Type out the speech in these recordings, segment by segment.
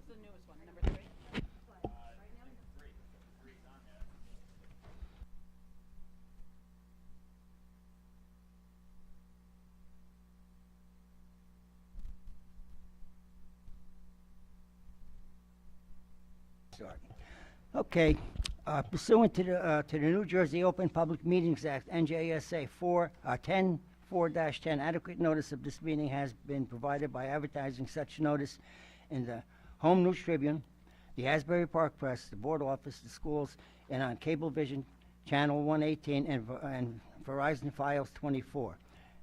the newest one, number 3? Sorry. Okay. Pursuant to the New Jersey Open Public Meetings Act, NJSA 10-4-10, adequate notice of this meeting has been provided by advertising such notice in the Home News Tribune, the Asbury Park Press, the Board Office, the schools, and on Cablevision Channel 118 and Verizon Files 24,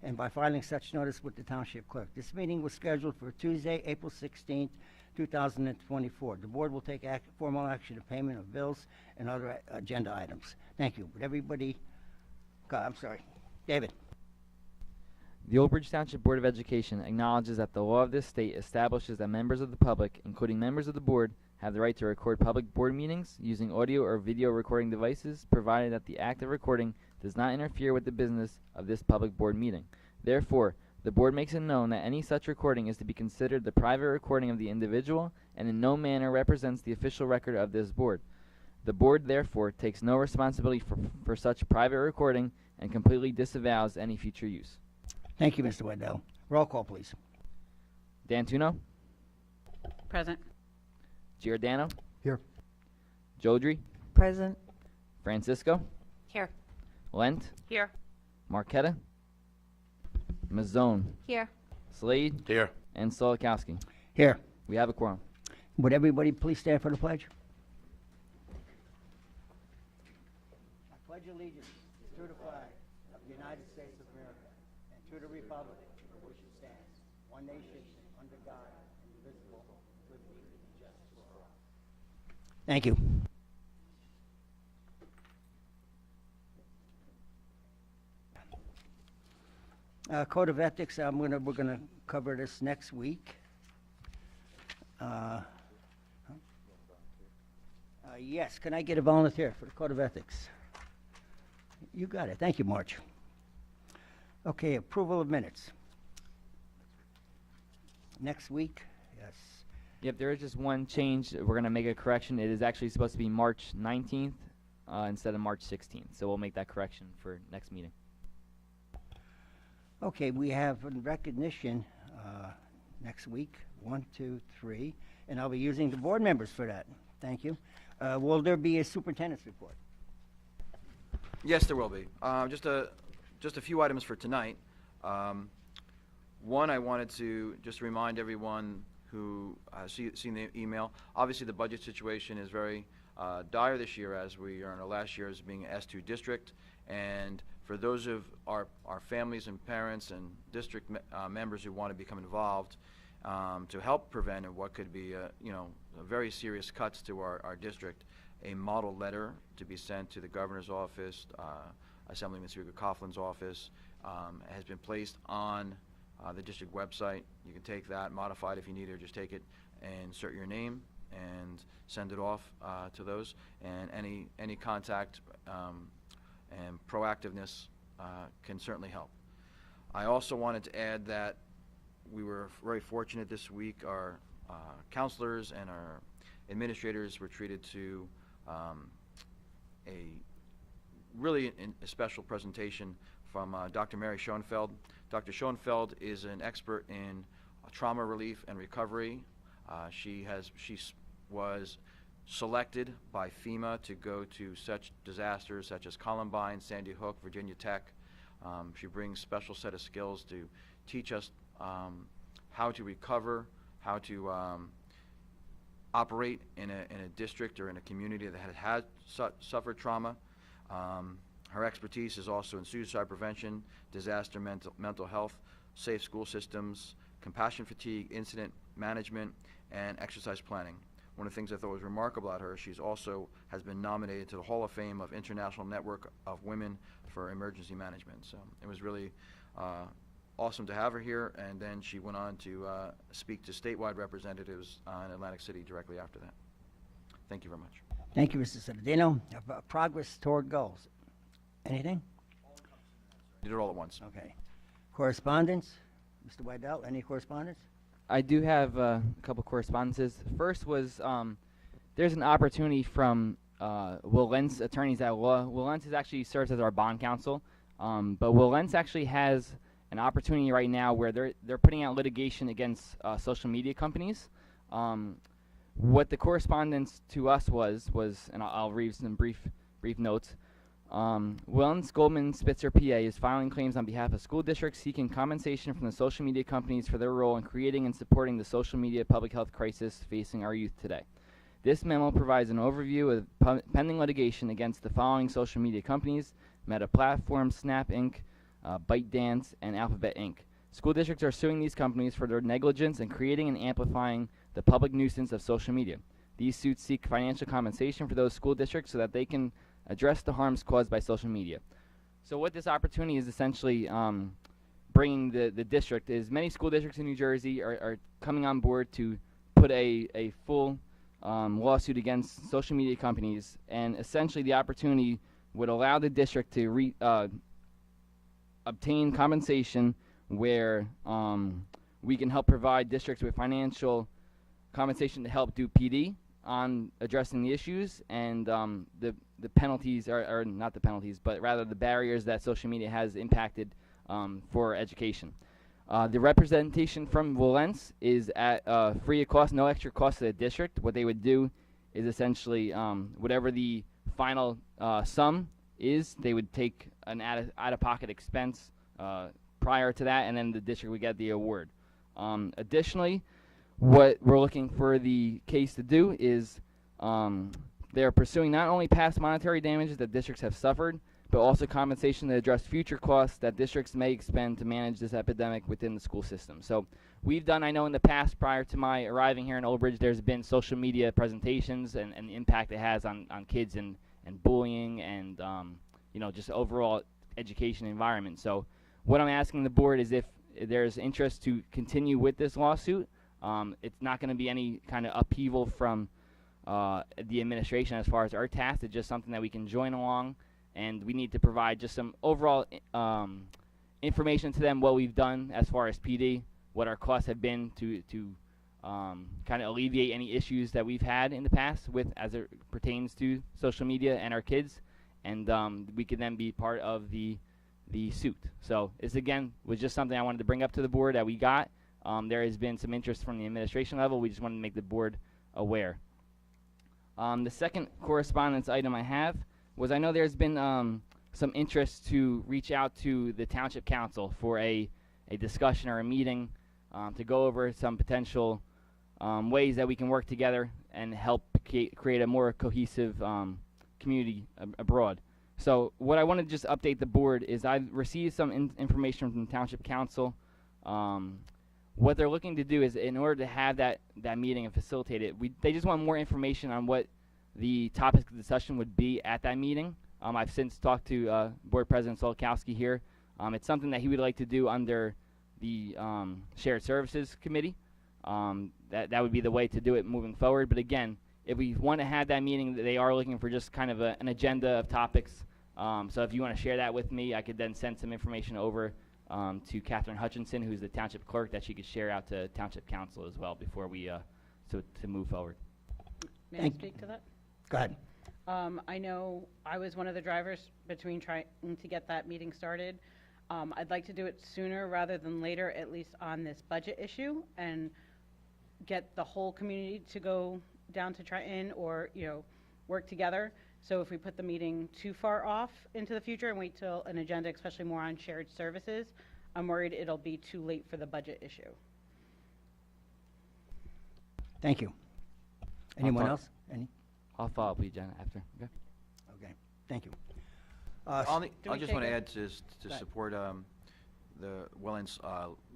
and by filing such notice with the Township Clerk. This meeting was scheduled for Tuesday, April 16th, 2024. The board will take formal action of payment of bills and other agenda items. Thank you. Would everybody, I'm sorry, David. The Old Bridge Township Board of Education acknowledges that the law of this state establishes that members of the public, including members of the board, have the right to record public board meetings using audio or video recording devices, provided that the act of recording does not interfere with the business of this public board meeting. Therefore, the board makes it known that any such recording is to be considered the private recording of the individual and in no manner represents the official record of this board. The board, therefore, takes no responsibility for such private recording and completely disavows any future use. Thank you, Mr. Waddell. Roll call, please. D'Antuno? Present. Giordano? Here. Jodry? Present. Francisco? Here. Lent? Here. Marquetta? Mazzone? Here. Slade? Here. And Solikowski. Here. We have a quorum. Would everybody please stand for the pledge? I pledge allegiance to the flag of the United States of America and to the republic for which it stands, one nation, under God, indivisible, with liberty and justice for all. Thank you. Code of Ethics, we're gonna cover this next week. Yes, can I get a volunteer for the Code of Ethics? You got it. Thank you, March. Okay, approval of minutes. Next week, yes. Yep, there is just one change. We're going to make a correction. It is actually supposed to be March 19th instead of March 16th. So we'll make that correction for next meeting. Okay, we have in recognition next week, 1, 2, 3, and I'll be using the board members for that. Thank you. Will there be a superintendent's report? Yes, there will be. Just a few items for tonight. One, I wanted to just remind everyone who seen the email. Obviously, the budget situation is very dire this year, as we are in our last year as being an S2 district. And for those of our families and parents and district members who want to become involved to help prevent what could be very serious cuts to our district, a model letter to be sent to the governor's office, Assemblyman Speaker Coughlin's office, has been placed on the district website. You can take that, modify it if you need, or just take it and insert your name and send it off to those. And any contact and proactiveness can certainly help. I also wanted to add that we were very fortunate this week. Our counselors and our administrators were treated to a really a special presentation from Dr. Mary Schoenfeld. Dr. Schoenfeld is an expert in trauma relief and recovery. She was selected by FEMA to go to such disasters such as Columbine, Sandy Hook, Virginia Tech. She brings special set of skills to teach us how to recover, how to operate in a district or in a community that has suffered trauma. Her expertise is also in suicide prevention, disaster mental health, safe school systems, compassion fatigue, incident management, and exercise planning. One of the things I thought was remarkable about her, she's also has been nominated to the Hall of Fame of International Network of Women for Emergency Management. So it was really awesome to have her here, and then she went on to speak to statewide representatives in Atlantic City directly after that. Thank you very much. Thank you, Mr. Citadino. Progress toward goals. Anything? Did it all at once. Okay. Correspondence? Mr. Waddell, any correspondence? I do have a couple correspondences. First was there's an opportunity from Will Lentz, attorneys at law. Will Lentz actually serves as our bond counsel, but Will Lentz actually has an opportunity right now where they're putting out litigation against social media companies. What the correspondence to us was, and I'll read some brief notes. Wellens Goldman Spitzer PA is filing claims on behalf of school districts seeking compensation from the social media companies for their role in creating and supporting the social media public health crisis facing our youth today. This memo provides an overview of pending litigation against the following social media companies: Meta Platforms, Snap Inc., ByteDance, and Alphabet Inc. School districts are suing these companies for their negligence in creating and amplifying the public nuisance of social media. These suits seek financial compensation for those school districts so that they can address the harms caused by social media. So what this opportunity is essentially bringing the district is many school districts in New Jersey are coming on board to put a full lawsuit against social media companies, and essentially the opportunity would allow the district to obtain compensation where we can help provide districts with financial compensation to help do PD on addressing the issues, and the penalties are not the penalties, but rather the barriers that social media has impacted for education. The representation from Willens is at free of cost, no extra cost to the district. What they would do is essentially whatever the final sum is, they would take an out-of-pocket expense prior to that, and then the district would get the award. Additionally, what we're looking for the case to do is they're pursuing not only past monetary damages that districts have suffered, but also compensation to address future costs that districts may expend to manage this epidemic within the school system. So we've done, I know in the past, prior to my arriving here in Old Bridge, there's been social media presentations and the impact it has on kids and bullying and just overall education environment. So what I'm asking the board is if there's interest to continue with this lawsuit. It's not going to be any kind of upheaval from the administration as far as our task. It's just something that we can join along, and we need to provide just some overall information to them what we've done as far as PD, what our costs have been to kind of alleviate any issues that we've had in the past with as it pertains to social media and our kids, and we can then be part of the suit. So this again was just something I wanted to bring up to the board that we got. There has been some interest from the administration level. We just wanted to make the board aware. The second correspondence item I have was I know there's been some interest to reach out to the Township Council for a discussion or a meeting to go over some potential ways that we can work together and help create a more cohesive community abroad. So what I want to just update the board is I've received some information from the Township Council. What they're looking to do is, in order to have that meeting and facilitate it, they just want more information on what the topic of discussion would be at that meeting. I've since talked to Board President Solkowski here. It's something that he would like to do under the Shared Services Committee. That would be the way to do it moving forward. But again, if we want to have that meeting, they are looking for just kind of an agenda of topics. So if you want to share that with me, I could then send some information over to Catherine Hutchinson, who's the township clerk, that she could share out to Township Council as well before we to move forward. May I Thank- speak to that? Go ahead. I know I was one of the drivers between trying to get that meeting started. I'd like to do it sooner rather than later, at least on this budget issue, and get the whole community to go down to Triton or, work together. So if we put the meeting too far off into the future and wait till an agenda, especially more on shared services, I'm worried it'll be too late for the budget issue. Thank you. Anyone talk. else? Any? I'll follow up with you, Jen, after. Okay. Okay, thank you. I Do we just take want to a- add to Go ahead. support the Wellens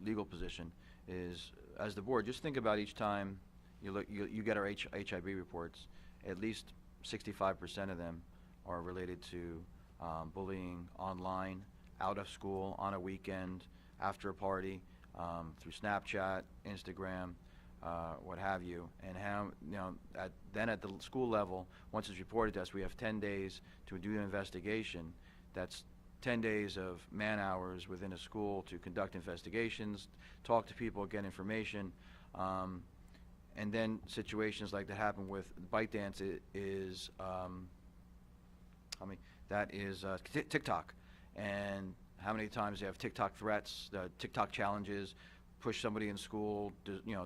legal position is, as the board, just think about each time you get our HIB reports, at least 65% of them are related to bullying online, out of school, on a weekend, after a party, through Snapchat, Instagram, what have you, and how, then at the school level, once it's reported to us, we have 10 days to do an investigation. That's 10 days of man hours within a school to conduct investigations, talk to people, get information. And then situations like that happen with ByteDance TikTok. And how many times you have TikTok threats, TikTok challenges, push somebody in school,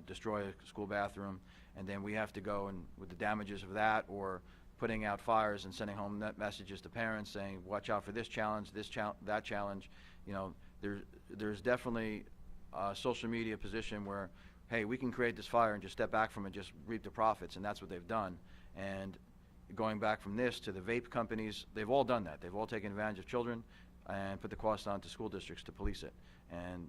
destroy a school bathroom, and then we have to go and with the damages of that, or putting out fires and sending home messages to parents saying, watch out for this challenge, that challenge. There's definitely a social media position where, hey, we can create this fire and just step back from it, just reap the profits, and that's what they've done. And going back from this to the vape companies, they've all done that. They've all taken advantage of children and put the cost on to school districts to police it. And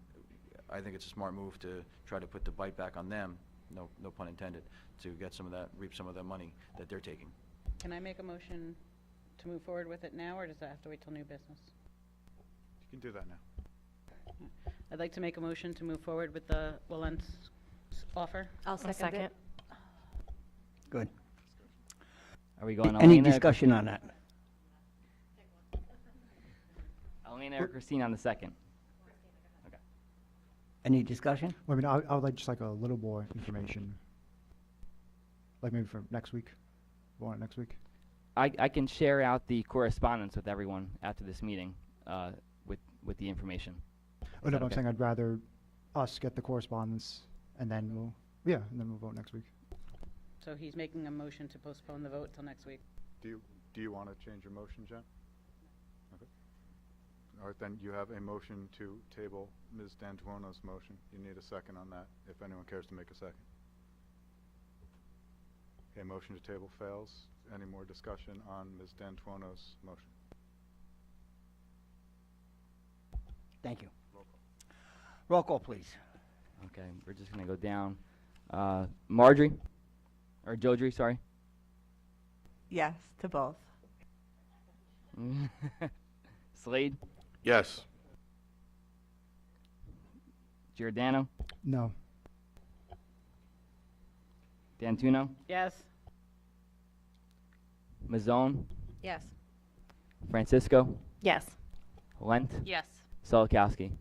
I think it's a smart move to try to put the bite back on them, no pun intended, to get some of that, reap some of the money that they're taking. Can I make a motion to move forward with it now, or does that have to wait till new business? You can do that now. I'd like to make a motion to move forward with the Wilentz offer. I'll second it. Good. Are we going Any Elena, discussion on that? Elena or Christine on the second? Any discussion? Well, I mean, I would like just like a little more information. Like maybe for next week. Want it next week? I can share out the correspondence with everyone after this meeting with the information. Oh, no, that but I'm okay? saying I'd rather us get the correspondence and then we'll vote next week. So he's making a motion to postpone the vote till next week. Do you want to change your motion, Jen? Okay. All right, then you have a motion to table Ms. D'Antuono's motion. You need a second on that, if anyone cares to make a second. Okay, motion to table fails. Any more discussion on Ms. D'Antuono's motion? Thank you. Roll call, please. Okay, we're just going to go down. Marjorie, or Jodry, sorry. Yes, to both. Slade, Yes. Giordano, No. D'Antuono, Yes. Mazzone, Yes. Francisco, Yes. Lent, Yes. Solikowski.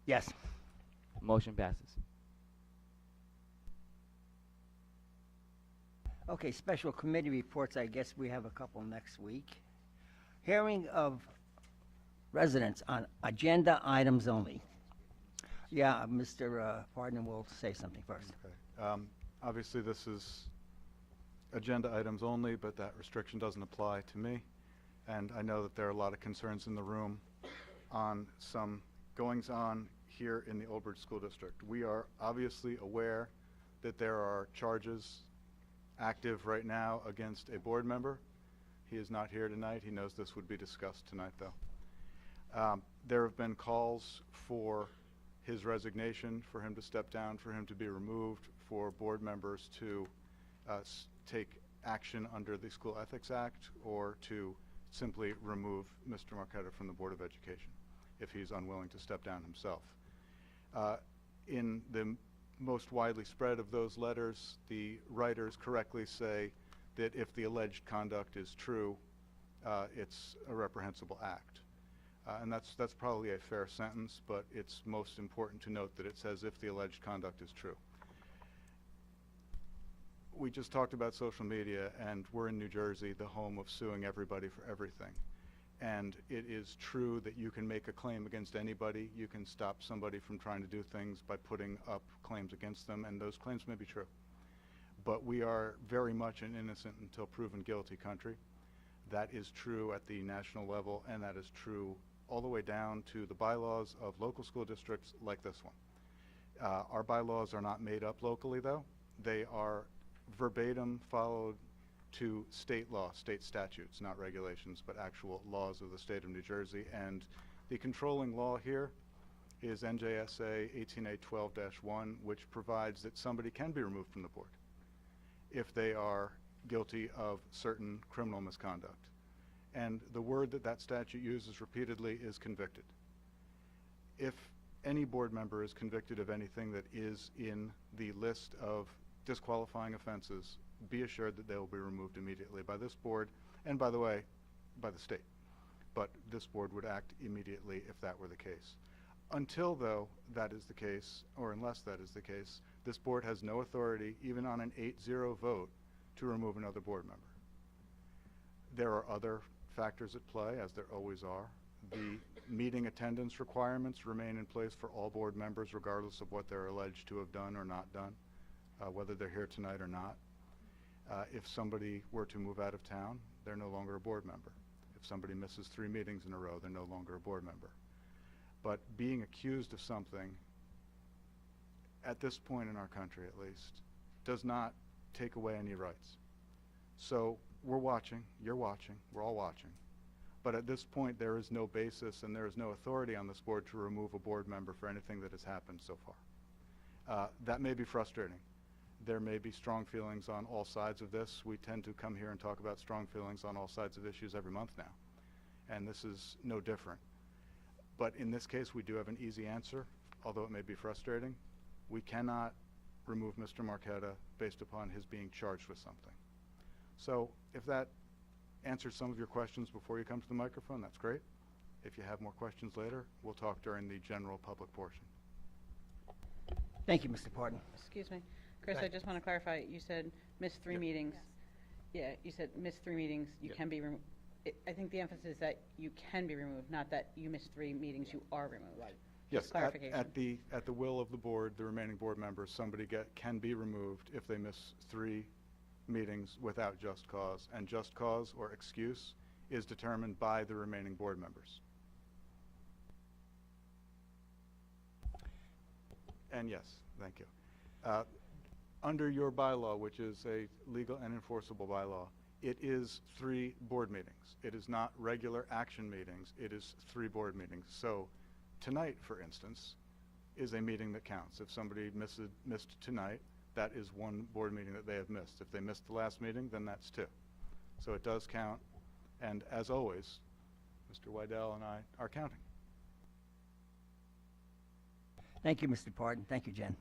Yes. Motion passes. Okay, special committee reports, I guess we have a couple next week. Hearing of residents on agenda items only. Yeah, Mr. Pardon will say something first. Okay. Obviously, this is agenda items only, but that restriction doesn't apply to me. And I know that there are a lot of concerns in the room on some goings-on here in the Old Bridge School District. We are obviously aware that there are charges active right now against a board member. He is not here tonight. He knows this would be discussed tonight, though. There have been calls for his resignation, for him to step down, for him to be removed, for board members to take action under the School Ethics Act, or to simply remove Mr. Marqueta from the Board of Education if he's unwilling to step down himself. In the most widely spread of those letters, the writers correctly say that if the alleged conduct is true, it's a reprehensible act. And that's probably a fair sentence, but it's most important to note that it says if the alleged conduct is true. We just talked about social media, and we're in New Jersey, the home of suing everybody for everything. And it is true that you can make a claim against anybody. You can stop somebody from trying to do things by putting up claims against them, and those claims may be true. But we are very much an innocent until proven guilty country. That is true at the national level, and that is true all the way down to the bylaws of local school districts like this one. Our bylaws are not made up locally, though. They are verbatim followed to state law, state statutes, not regulations, but actual laws of the state of New Jersey. And the controlling law here is NJSA 18812-1, which provides that somebody can be removed from the board if they are guilty of certain criminal misconduct. And the word that that statute uses repeatedly is convicted. If any board member is convicted of anything that is in the list of disqualifying offenses, be assured that they will be removed immediately by this board, and by the way, by the state. But this board would act immediately if that were the case. Until, though, that is the case, or unless that is the case, This board has no authority, even on an 8-0 vote, to remove another board member. There are other factors at play, as there always are. The meeting attendance requirements remain in place for all board members, regardless of what they're alleged to have done or not done, whether they're here tonight or not. If somebody were to move out of town, they're no longer a board member. If somebody misses 3 meetings in a row, they're no longer a board member. But being accused of something, at this point in our country at least, does not take away any rights. So we're watching, you're watching, we're all watching. But at this point, there is no basis and there is no authority on this board to remove a board member for anything that has happened so far. That may be frustrating. There may be strong feelings on all sides of this. We tend to come here and talk about strong feelings on all sides of issues every month now. And this is no different. But in this case, we do have an easy answer, although it may be frustrating. We cannot remove Mr. Marqueta based upon his being charged with something. So if that answers some of your questions before you come to the microphone, that's great. If you have more questions later, we'll talk during the general public portion. Thank you, Mr. Parton. Excuse me. Chris, Go I ahead. just want to clarify, you said miss 3 Yep. meetings. Yeah, you said miss 3 meetings, you Yep. can be removed. I think the emphasis is that you can be removed, not that you miss 3 meetings, you are removed. Right. Yes, clarification. at the will of the board, the remaining board members, somebody can be removed if they miss 3 meetings without just cause. And just cause or excuse is determined by the remaining board members. And yes, thank you. Under your bylaw, which is a legal and enforceable bylaw, it is 3 board meetings. It is not regular action meetings. It is 3 board meetings. So tonight, for instance, is a meeting that counts. If somebody missed tonight, that is 1 board meeting that they have missed. If they missed the last meeting, then that's 2. So it does count. And as always, Mr. Wydell and I are counting. Thank you, Mr. Parton. Thank you, Jen.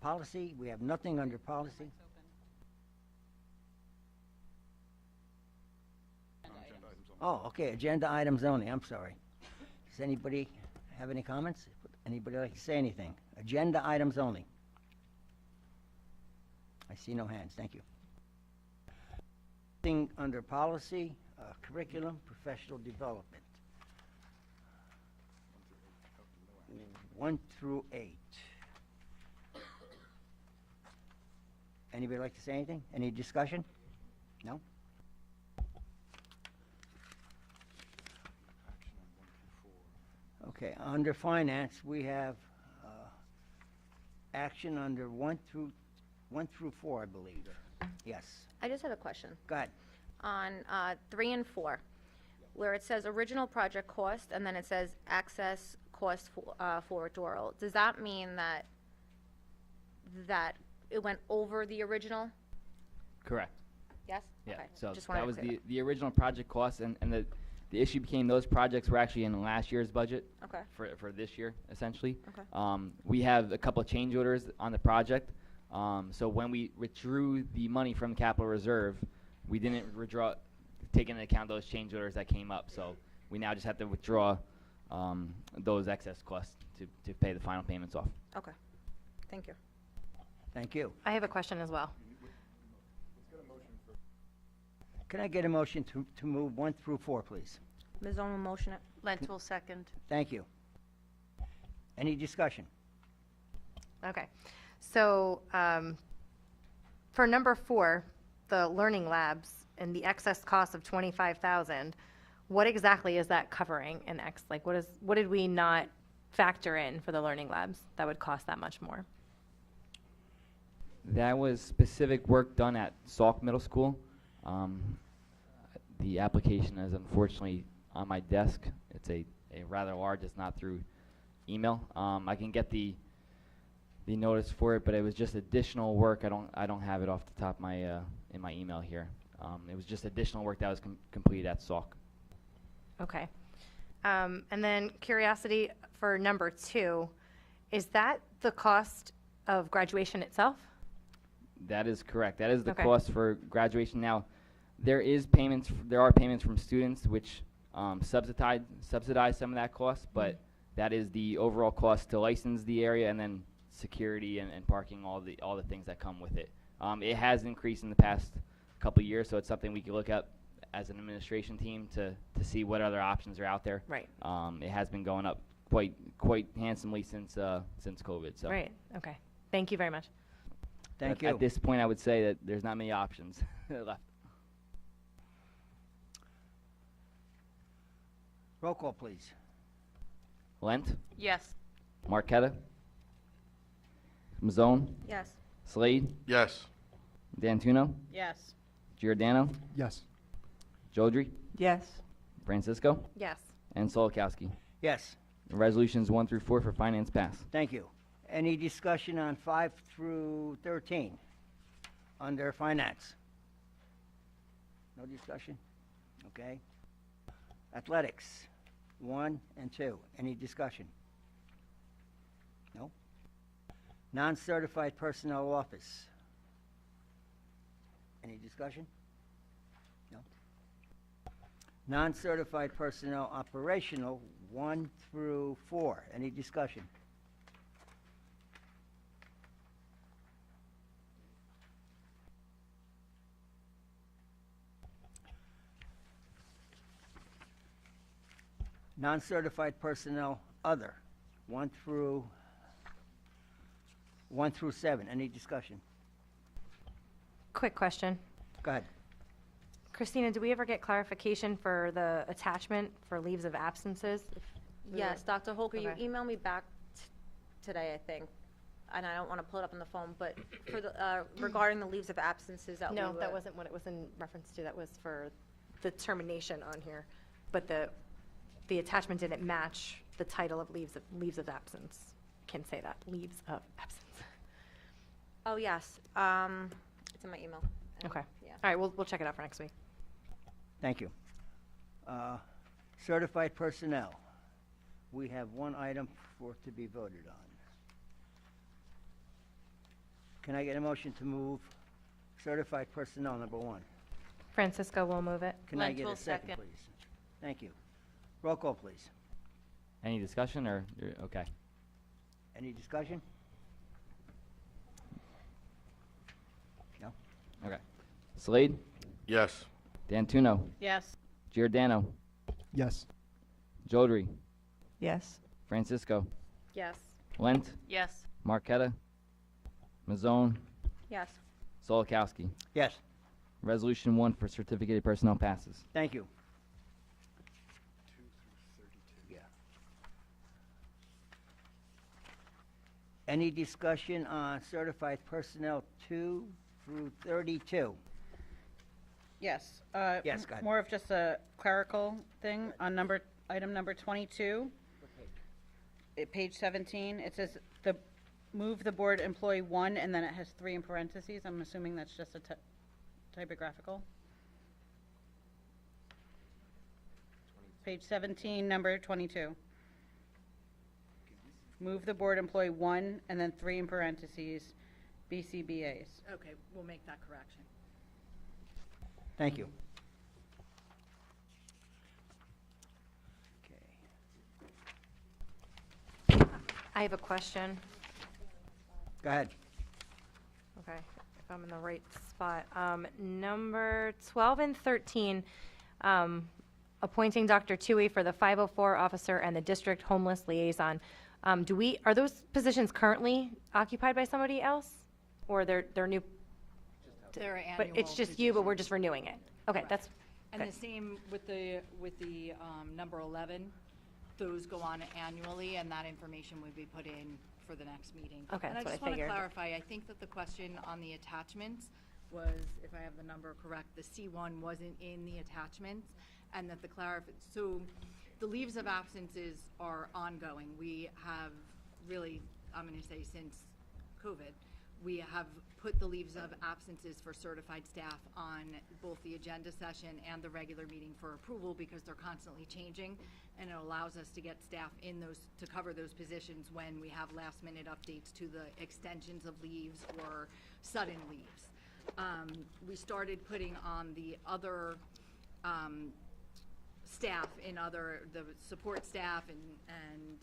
Policy, we have nothing under policy. Oh, okay, agenda items only, I'm sorry. Does anybody have any comments? Anybody like to say anything? Agenda items only. I see no hands, thank you. Thing under policy, curriculum, professional development. 1 through 8. Anybody like to say anything? Any discussion? No? Okay, under finance, we have action under 1 through 4, I believe. Yes, I just have a question. go ahead. On 3 and 4, where it says original project cost, and then it says access cost for Doral, does that mean that it went over the original? Correct. Yes? Yeah, Okay. so Just wanted that to was clear the original project cost, and the issue became those projects were actually in last year's budget Okay. for this year, essentially. Okay. We have a couple of change orders on the project, so when we withdrew the money from the capital reserve, we didn't take into account those change orders that came up, so we now just have to withdraw those excess costs to pay the final payments off. Okay. Thank you. Thank you. I have a question as well. Can I get a motion to move 1 through 4, please? Ms. Owen will motion it. Lent will second. Thank you. Any discussion? Okay. So for number 4, the learning labs and the excess cost of $25,000, what exactly is that covering in like what did we not factor in for the learning labs that would cost that much more? That was specific work done at Sauk Middle School. The application is unfortunately on my desk. It's a rather large, it's not through email. I can get the notice for it, but it was just additional work. I don't have it off the top of my in my email here. It was just additional work that was completed at Sauk. Okay. And then curiosity for number 2, is that the cost of graduation itself? That is correct. That is the Okay. cost for graduation. Now, there are payments from students which subsidize some of that cost, but That is the overall cost to license the area, and then security and parking, all the things that come with it. It has increased in the past couple of years, so it's something we can look at as an administration team to see what other options are out there. Right. It has been going up quite handsomely since COVID. So Right, okay. Thank you very much. Thank at you. this point, I would say that there's not many options left. Roll call, please. Lent, Yes. Marqueta, Mazzone, Yes. Slade, Yes. D'Antuno, Yes. Giordano, Yes. Jodry, Yes. Francisco, Yes. and Solakowski. Yes, Resolutions 1 through 4 for finance pass. thank you. Any discussion on 5 through 13 under finance? No discussion? Okay. Athletics, 1 and 2. Any discussion? No? Non-certified personnel office. Any discussion? No? Non-certified personnel operational, 1 through 4. Any discussion? Non-certified personnel, other, 1 through 7. Any discussion? Quick question. Go ahead. Christina, do we ever get clarification for the attachment for leaves of absences? Yes, Dr. Holker, you Okay. emailed me back today, I think, and I don't want to pull it up on the phone, but for the, regarding the leaves of absences that we No, were. that wasn't what it was in reference to. That was for the termination on here. But the attachment didn't match the title of leaves of absence. Can say that, leaves of absence. Oh, yes, it's in my email. Okay. Yeah. All right, we'll check it out for next week. Thank you. Certified personnel. We have one item to be voted on. Can I get a motion to move certified personnel number 1? Francisco will move it. Can I Lent get a will second, second. please? Thank you. Roll call, please. Any discussion or okay? Any discussion? No? Okay. Slade, Yes. D'Antuno, Yes. Giordano, Yes. Jodry, Yes. Francisco, Yes. Lent, Yes. Marqueta, Mazzone, Yes. Solakowski. Yes, Resolution 1 for certificated personnel passes. thank you. Yeah. Any discussion on certified personnel 2 through 32? Yes. Yes, go ahead. More of just a clerical thing on item number 22. Page 17, it says move the board employee 1, and then it has 3 in parentheses. I'm assuming that's just a typographical. Page 17, number 22. Move the board employee 1, and then 3 in parentheses, BCBAs. Okay, we'll make that correction. Thank you. Okay. I have a question. Go ahead. Okay, if I'm in the right spot. Number 12 and 13, appointing Dr. Tui for the 504 officer and the district homeless liaison. Are those positions currently occupied by somebody else? Or they're new? They're But it's just you, but we're just renewing it? Okay, Correct. that's, And okay. the same with the number 11, those go on annually, and that information would be put in for the next meeting. Okay, And that's what I just want to figured. clarify, I think that the question on the attachments was, if I have the number correct, the C1 wasn't in the attachments, and that so the leaves of absences are ongoing. We have really, I'm going to say since COVID, we have put the leaves of absences for certified staff on both the agenda session and the regular meeting for approval because they're constantly changing, and it allows us to get staff in to cover those positions when we have last minute updates to the extensions of leaves or sudden leaves. We started putting on the other staff in the support staff and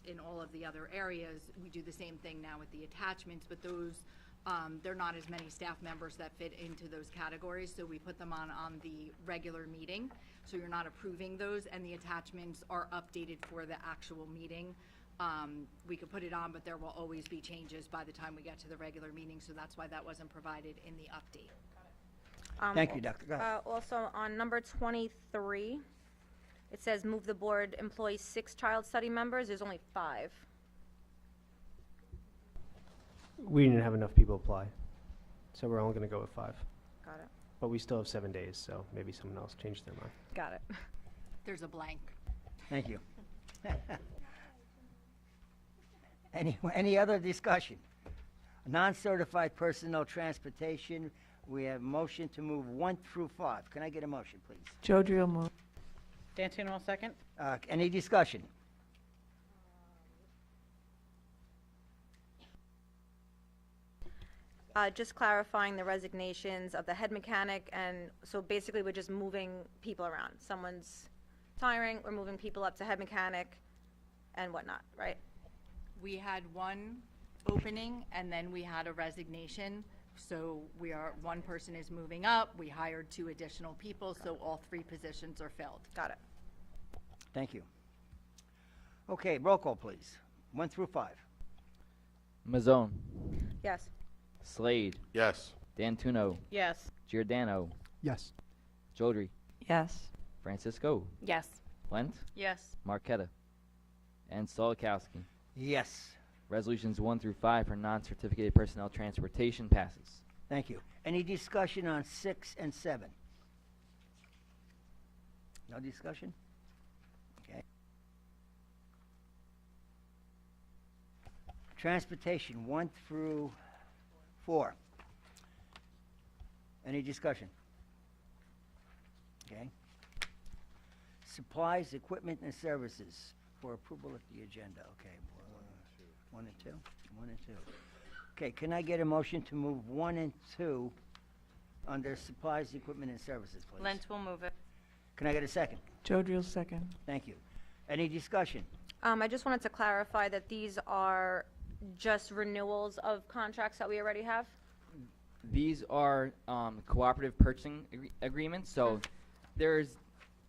in all of the other areas. We do the same thing now with the attachments, but those, there are not as many staff members that fit into those categories, so we put them on the regular meeting. So you're not approving those, and the attachments are updated for the actual meeting. We could put it on, but there will always be changes by the time we get to the regular meeting, so that's why that wasn't provided in the update. Thank you, Doctor. Go ahead. Also, on number 23, it says move the board employ 6 child study members. There's only 5. We didn't have enough people apply, so we're only going to go with 5. Got it. But we still have 7 days, so maybe someone else changed their mind. Got it. There's a blank. Thank you. Any other discussion? Non-certified personnel transportation, we have motion to move 1 through 5. Can I get a motion, please? Joe will move. D'Antuono will second. Any discussion? Just clarifying the resignations of the head mechanic, and so basically we're just moving people around. Someone's retiring, we're moving people up to head mechanic and whatnot, right? We had one opening, and then we had a resignation. So one person is moving up. We hired 2 additional people, so all 3 positions are filled. Got it. Thank you. Okay, roll call, please. 1 through 5. Mazzone, Yes. Slade, Yes. D'Antuono, Yes. Giordano, Yes. Jodry, Yes. Francisco, Yes. Lent, Yes. Marqueta, and Solakowski. Yes. Resolutions 1 through 5 for non-certificated personnel transportation passes. Thank you. Any discussion on 6 and 7? No discussion? Okay. Transportation, 1 through 4. Any discussion? Okay. Supplies, equipment, and services for approval of the agenda. Okay. 1 and 2? 1 and 2. Okay, can I get a motion to move 1 and 2 under supplies, equipment, and services, please? Lent will move it. Can I get a second? Joe will second. Thank you. Any discussion? I just wanted to clarify that these are just renewals of contracts that we already have. These are cooperative purchasing agreements. So there's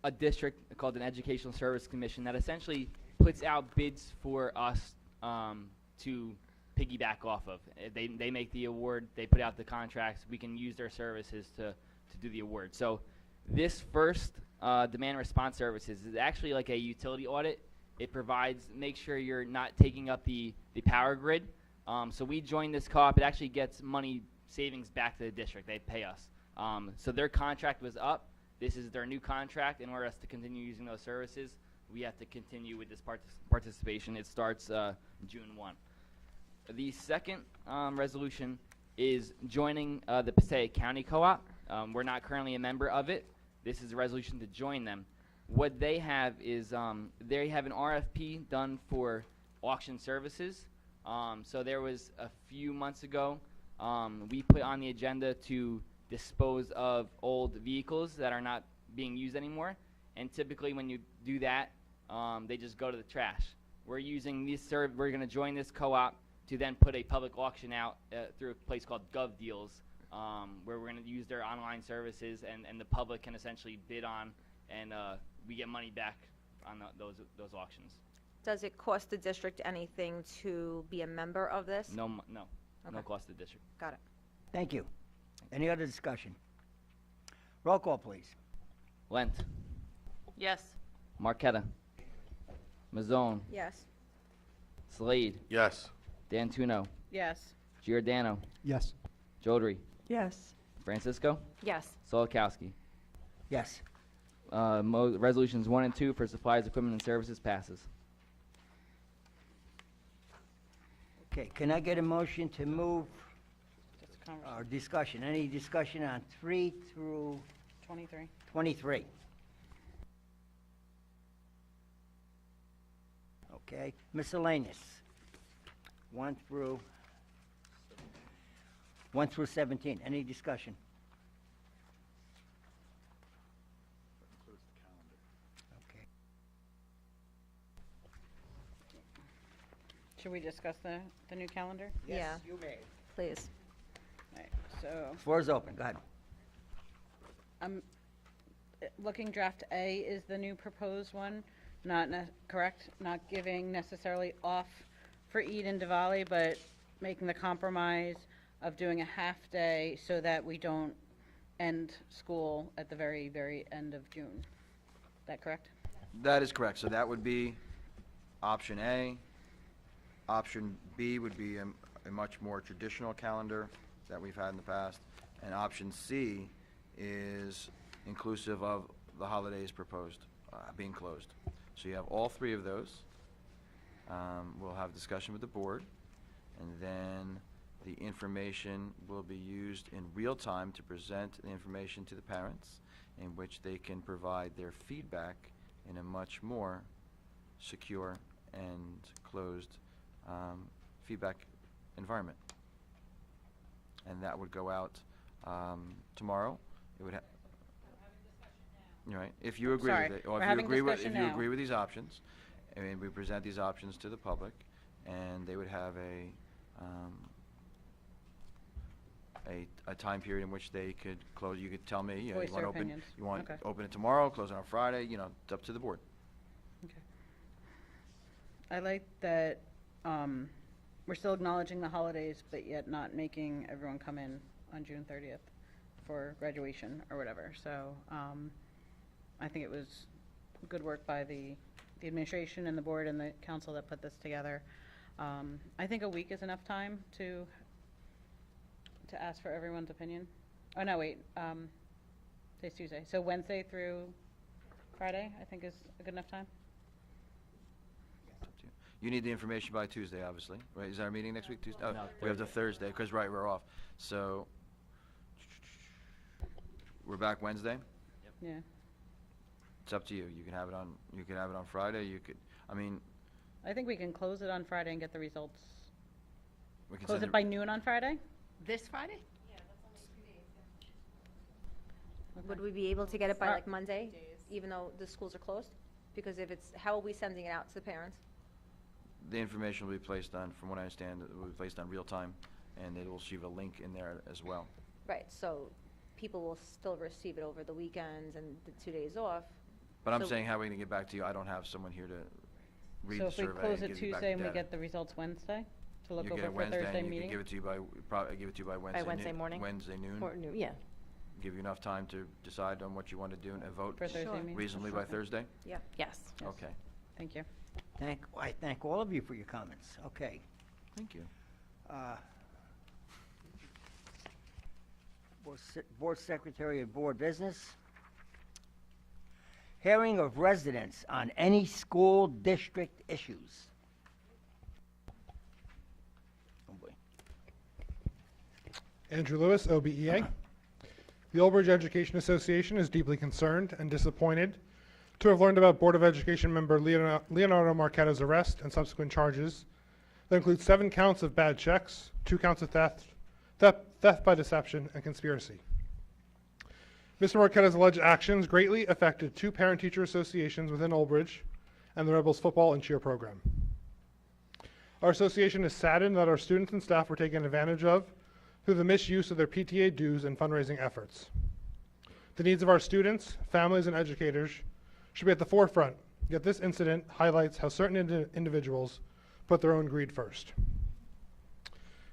a district called an Educational Service Commission that essentially puts out bids for us to piggyback off of. They make the award, they put out the contracts, we can use their services to do the award. So this first demand response services is actually like a utility audit. It makes sure you're not taking up the power grid. So we joined this co-op, it actually gets money savings back to the district, they pay us. So their contract was up, this is their new contract. In order for us to continue using those services, we have to continue with this participation. It starts June 1. The second resolution is joining the Passaic County Co-op. We're not currently a member of it. This is a resolution to join them. What they have is they have an RFP done for auction services. So there was a few months ago, we put on the agenda to dispose of old vehicles that are not being used anymore. And typically when you do that, they just go to the trash. We're using these we're going to join this co-op to then put a public auction out through a place called Gov Deals, where we're going to use their online services, and the public can essentially bid on, and we get money back on those auctions. Does it cost the district anything to be a member of this? No Okay. cost to the district. Got it. Thank you. Any other discussion? Roll call, please. Lent, Yes. Marqueta, Mazzone, Yes. Slade, Yes. D'Antuono, Yes. Giordano, Yes. Jodry, Yes. Francisco, Yes. Solakowski. Yes. Resolutions 1 and 2 for supplies, equipment, and services passes. Okay, can I get a motion to move Just a conversation. our discussion? Any discussion on 3 through 23. 23? Okay, miscellaneous. 1 through 17. Any discussion? Okay. Should we discuss the new calendar? Yeah. You may. Please. All right, so Floor is open, go ahead. I'm looking, draft A is the new proposed one, correct? Not giving necessarily off for Eid and Diwali, but making the compromise of doing a half-day so that we don't end school at the very, very end of June. Is that correct? That is correct. So that would be option A. Option B would be a much more traditional calendar that we've had in the past. And option C is inclusive of the holidays proposed, being closed. So you have all three of those. We'll have discussion with the board, and then the information will be used in real time to present the information to the parents, in which they can provide their feedback in a much more secure and closed feedback environment. And that would go out tomorrow. It would right. If you agree Sorry, with it, or we're if you having agree with discussion now. these options, I mean, we present these options to the public, and they would have a time period in which they could close. You could tell me, you Voice want their to open, opinions. you want Okay. to open it tomorrow, close it on Friday. It's up to the board. Okay. I like that we're still acknowledging the holidays, but yet not making everyone come in on June 30th for graduation or whatever. So I think it was good work by the administration and the board and the council that put this together. I think a week is enough time to ask for everyone's opinion. Oh, no, wait. Today's Tuesday. So Wednesday through Friday, I think is a good enough time. It's up to you. You need the information by Tuesday, obviously, right? Is our meeting next week, Tuesday? Oh, No, we have the Thursday, because, right, we're off. So, we're back Wednesday? Yeah. It's up to you. You can have it on Friday, I think we can close it on Friday and get the results. we can Close send it by noon on Friday? This Friday? Would we be able to get it by Uh, like Monday, even though the schools are closed? Because if it's, how are we sending it out to the parents? The information will be placed on, from what I understand, it will be placed on real time, and it will receive a link in there as well. Right, so people will still receive it over the weekends and the 2 days off. But I'm So- saying how are we gonna get back to you? I don't have someone here to read So the if we survey close and it give you back Tuesday the and we data. get the results Wednesday to look You get over it for Wednesday, Thursday and you can meeting? give it to you by, probably give it to you by Wednesday. Wednesday noon- morning? Wednesday noon. Or, no, yeah. Give you enough time to decide on what you want to do and vote For Thursday meeting? reasonably by Okay. Thursday? Yep. Yes. Yes. Okay, Thank you. I thank all of you for your comments. Okay. thank you. Board Secretary of Board Business. Hearing of residents on any school district issues. Oh, boy. Andrew Lewis, OBEA. The Old Bridge Education Association is deeply concerned and disappointed to have learned about Board of Education member Leonardo Marquetta's arrest and subsequent charges that include 7 counts of bad checks, 2 counts of theft by deception, and conspiracy. Mr. Marquetta's alleged actions greatly affected 2 parent-teacher associations within Old Bridge and the Rebels football and cheer program. Our association is saddened that our students and staff were taken advantage of through the misuse of their PTA dues and fundraising efforts. The needs of our students, families, and educators should be at the forefront, yet this incident highlights how certain individuals put their own greed first.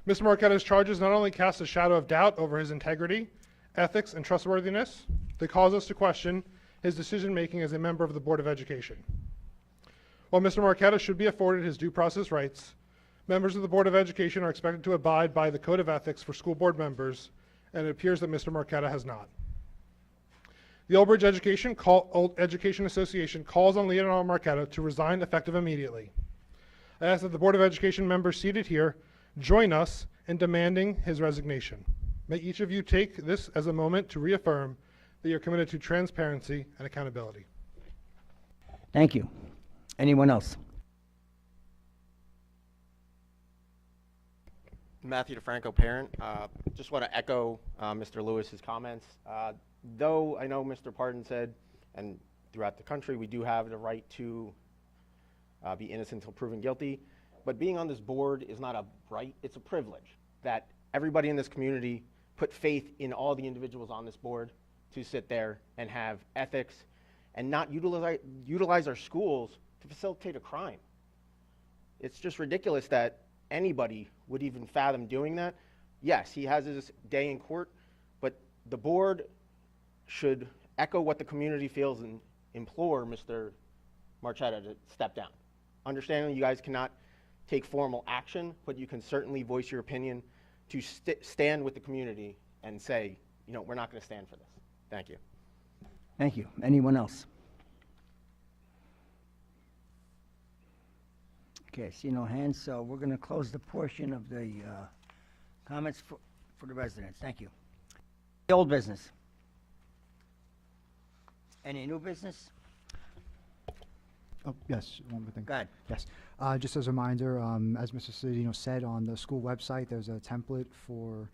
Mr. Marquetta's charges not only cast a shadow of doubt over his integrity, ethics, and trustworthiness, they cause us to question his decision-making as a member of the Board of Education. While Mr. Marquetta should be afforded his due process rights, members of the Board of Education are expected to abide by the Code of Ethics for school board members, and it appears that Mr. Marquetta has not. The Old Bridge Education Association calls on Leonardo Marquetta to resign effective immediately. I ask that the Board of Education members seated here join us in demanding his resignation. May each of you take this as a moment to reaffirm that you're committed to transparency and accountability. Thank you. Anyone else? Matthew DeFranco, parent. Just want to echo Mr. Lewis's comments. Though I know Mr. Pardon said, and throughout the country, we do have the right to be innocent until proven guilty. But being on this board is not a right, it's a privilege that everybody in this community put faith in all the individuals on this board to sit there and have ethics and not utilize our schools to facilitate a crime. It's just ridiculous that anybody would even fathom doing that. Yes, he has his day in court, but the board should echo what the community feels and implore Mr. Marchetta to step down. Understanding you guys cannot take formal action, but you can certainly voice your opinion to stand with the community and say, you know, we're not going to stand for this. Thank you. Thank you. Anyone else? Okay, I see no hands, so we're going to close the portion of the comments for the residents. Thank you. The old business. Any new business? Oh, yes, one more thing. Go ahead. Yes. Just as a reminder, as Mr. Cedino said, on the school website, there's a template for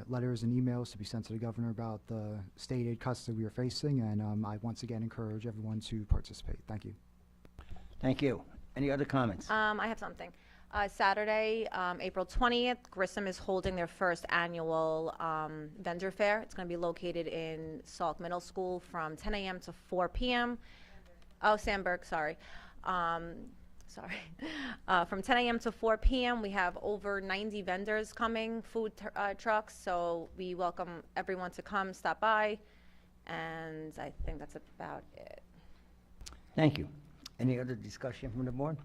letters and emails to be sent to the governor about the state aid cuts that we are facing, and I once again encourage everyone to participate. Thank you. Thank you. Any other comments? I have something. Saturday, April 20th, Grissom is holding their first annual vendor fair. It's going to be located in Salk Middle School from 10 a.m. to 4 p.m. Oh, Sandburg, sorry. From 10 a.m. to 4 p.m., we have over 90 vendors coming, food trucks, so we welcome everyone to come, stop by, and I think that's about it. Thank you. Any other discussion from the board?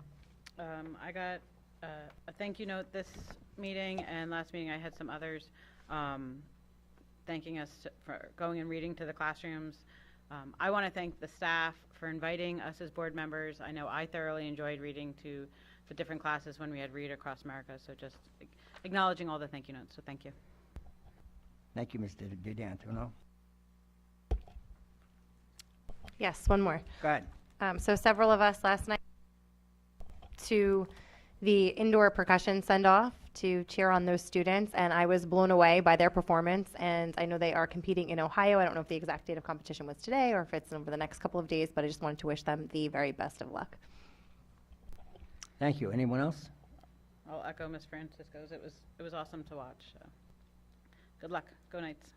I got a thank you note this meeting, and last meeting I had some others thanking us for going and reading to the classrooms. I want to thank the staff for inviting us as board members. I know I thoroughly enjoyed reading to the different classes when we had Read Across America, so just acknowledging all the thank you notes, so thank you. Thank you, Mr. DiDantuono. Yes, one more. Go ahead. So several of us last night to the indoor percussion send-off to cheer on those students, and I was blown away by their performance, and I know they are competing in Ohio. I don't know if the exact date of competition was today or if it's over the next couple of days, but I just wanted to wish them the very best of luck. Thank you. Anyone else? I'll echo Ms. Francisco's. It was awesome to watch, so good luck. Go Knights.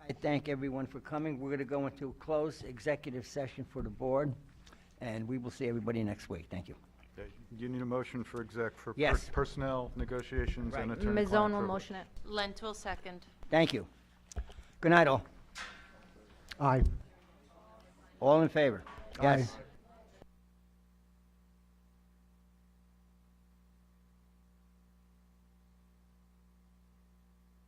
I thank everyone for coming. We're going to go into a closed executive session for the board, and we will see everybody next week. Thank you. Okay, you need a motion for exec for Yes. personnel negotiations Right. and attorney Ms. Zone will client motion it. Lent will second. Thank you. Good night, all. Aye. All in favor? Aye. Yes.